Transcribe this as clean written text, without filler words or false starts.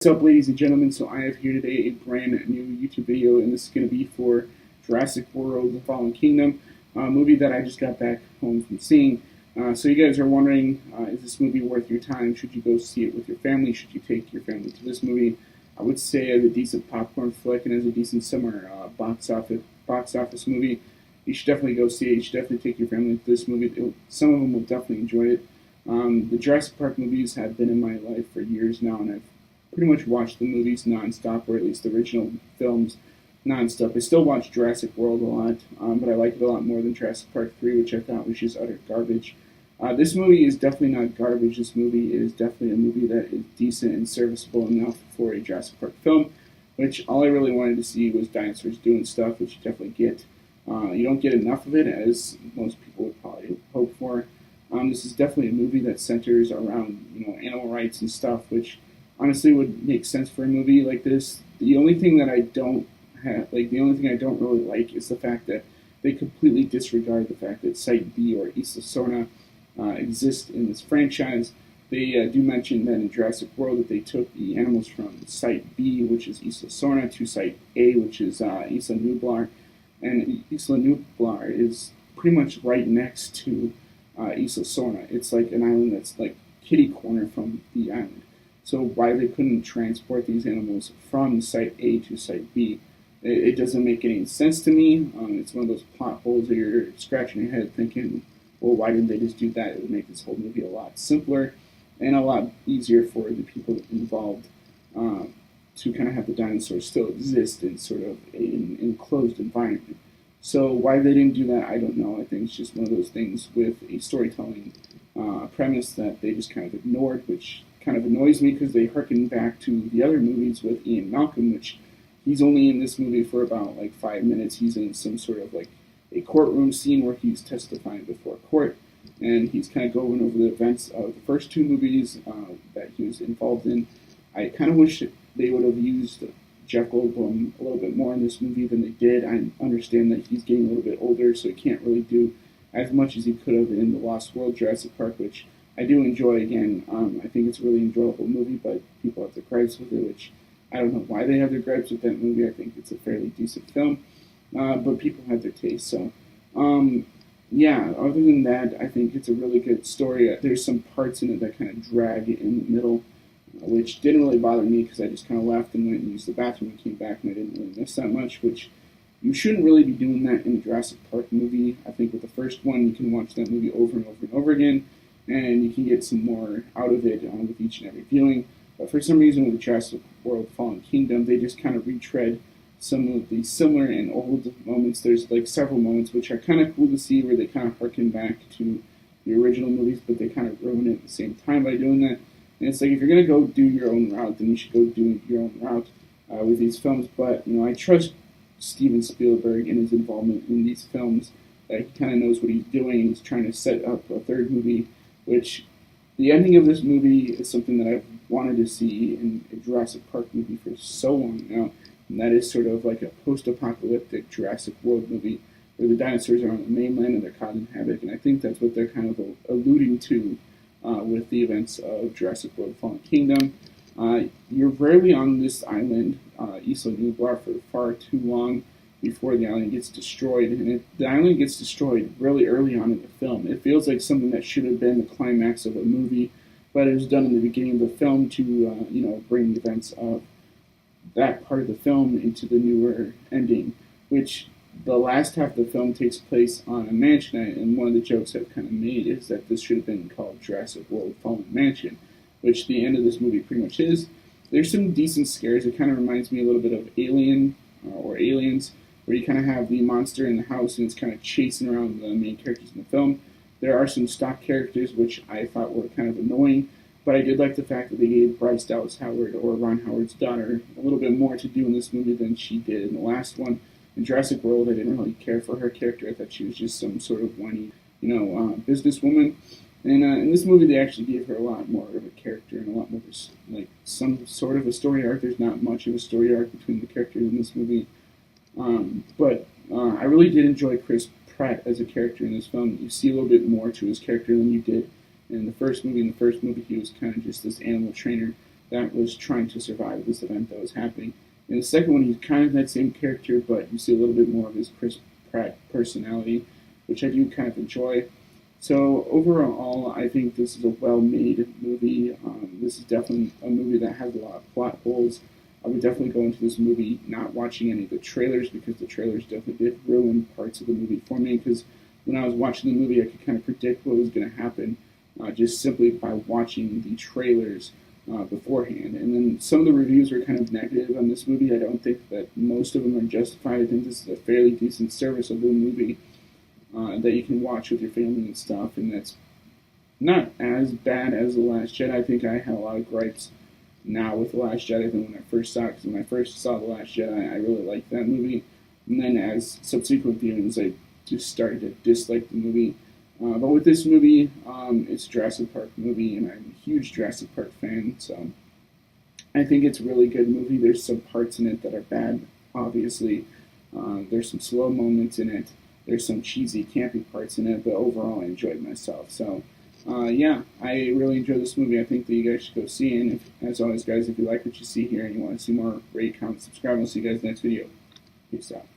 What's up, ladies and gentlemen? So I have here today a brand new YouTube video, and this is going to be for Jurassic World: The Fallen Kingdom, a movie that I just got back home from seeing. So you guys are wondering, is this movie worth your time? Should you go see it with your family? Should you take your family to this movie? I would say as a decent popcorn flick and as a decent summer box office movie, you should definitely go see it. You should definitely take your family to this movie. Some of them will definitely enjoy it. The Jurassic Park movies have been in my life for years now, and I've pretty much watch the movies nonstop, or at least the original films nonstop. I still watch Jurassic World a lot, but I like it a lot more than Jurassic Park 3, which I thought was just utter garbage. This movie is definitely not garbage. This movie is definitely a movie that is decent and serviceable enough for a Jurassic Park film, which all I really wanted to see was dinosaurs doing stuff, which you definitely get. You don't get enough of it, as most people would probably hope for. This is definitely a movie that centers around animal rights and stuff, which honestly would make sense for a movie like this. The only thing that I don't the only thing I don't really like is the fact that they completely disregard the fact that Site B or Isla Sorna exist in this franchise. They do mention that in Jurassic World that they took the animals from Site B, which is Isla Sorna, to Site A, which is Isla Nublar, and Isla Nublar is pretty much right next to Isla Sorna. It's like an island that's like kitty corner from the island. So why they couldn't transport these animals from Site A to Site B, it doesn't make any sense to me. It's one of those plot holes where you're scratching your head thinking, well, why didn't they just do that? It would make this whole movie a lot simpler and a lot easier for the people involved to kind of have the dinosaurs still exist in sort of an enclosed environment. So why they didn't do that, I don't know. I think it's just one of those things with a storytelling premise that they just kind of ignored, which kind of annoys me because they harken back to the other movies with Ian Malcolm, which he's only in this movie for about like 5 minutes. He's in some sort of like a courtroom scene where he's testifying before court, and he's kind of going over the events of the first two movies that he was involved in. I kind of wish they would have used Jeff Goldblum a little bit more in this movie than they did. I understand that he's getting a little bit older, so he can't really do as much as he could have in the Lost World Jurassic Park, which I do enjoy. Again, I think it's a really enjoyable movie, but people have their gripes with it, which I don't know why they have their gripes with that movie. I think it's a fairly decent film, but people have their taste. So, yeah, other than that, I think it's a really good story. There's some parts in it that kind of drag in the middle, which didn't really bother me because I just kind of left and went and used the bathroom and came back, and I didn't really miss that much, which you shouldn't really be doing that in a Jurassic Park movie. I think with the first one, you can watch that movie over and over and over again, and you can get some more out of it with each and every viewing. But for some reason, with Jurassic World: Fallen Kingdom, they just kind of retread some of the similar and old moments. There's like several moments which are kind of cool to see where they kind of harken back to the original movies, but they kind of ruin it at the same time by doing that. And it's like, if you're going to go do your own route, then you should go do your own route with these films. But, I trust Steven Spielberg and his involvement in these films, that he kind of knows what he's doing. He's trying to set up a third movie, which the ending of this movie is something that I've wanted to see in a Jurassic Park movie for so long now, and that is sort of like a post-apocalyptic Jurassic World movie where the dinosaurs are on the mainland and they're causing havoc, and I think that's what they're kind of alluding to with the events of Jurassic World: Fallen Kingdom. You're rarely on this island, Isla Nublar, for far too long before the island gets destroyed, and the island gets destroyed really early on in the film. It feels like something that should have been the climax of a movie, but it was done in the beginning of the film to bring the events of that part of the film into the newer ending, which the last half of the film takes place on a mansion, and one of the jokes I've kind of made is that this should have been called Jurassic World: Fallen Mansion, which the end of this movie pretty much is. There's some decent scares. It kind of reminds me a little bit of Alien or Aliens, where you kind of have the monster in the house and it's kind of chasing around the main characters in the film. There are some stock characters which I thought were kind of annoying, but I did like the fact that they gave Bryce Dallas Howard, or Ron Howard's daughter, a little bit more to do in this movie than she did in the last one. In Jurassic World, I didn't really care for her character. I thought she was just some sort of whiny, businesswoman. And in this movie, they actually gave her a lot more of a character and a lot more, like, some sort of a story arc. There's not much of a story arc between the characters in this movie. But I really did enjoy Chris Pratt as a character in this film. You see a little bit more to his character than you did in the first movie. In the first movie, he was kind of just this animal trainer that was trying to survive this event that was happening. In the second one, he's kind of that same character, but you see a little bit more of his Chris Pratt personality, which I do kind of enjoy. So overall, I think this is a well-made movie. This is definitely a movie that has a lot of plot holes. I would definitely go into this movie not watching any of the trailers, because the trailers definitely did ruin parts of the movie for me, because when I was watching the movie, I could kind of predict what was going to happen just simply by watching the trailers beforehand. And then some of the reviews are kind of negative on this movie. I don't think that most of them are justified. I think this is a fairly decent, serviceable movie that you can watch with your family and stuff, and that's not as bad as The Last Jedi. I think I have a lot of gripes now with The Last Jedi than when I first saw it, because when I first saw The Last Jedi, I really liked that movie, and then as subsequent viewings, I just started to dislike the movie. But with this movie, it's a Jurassic Park movie, and I'm a huge Jurassic Park fan, so I think it's a really good movie. There's some parts in it that are bad, obviously. There's some slow moments in it. There's some cheesy, campy parts in it, but overall I enjoyed myself. So, yeah, I really enjoyed this movie. I think that you guys should go see it. And if, as always, guys, if you like what you see here and you want to see more, rate, comment, subscribe, and I'll see you guys in the next video. Peace out.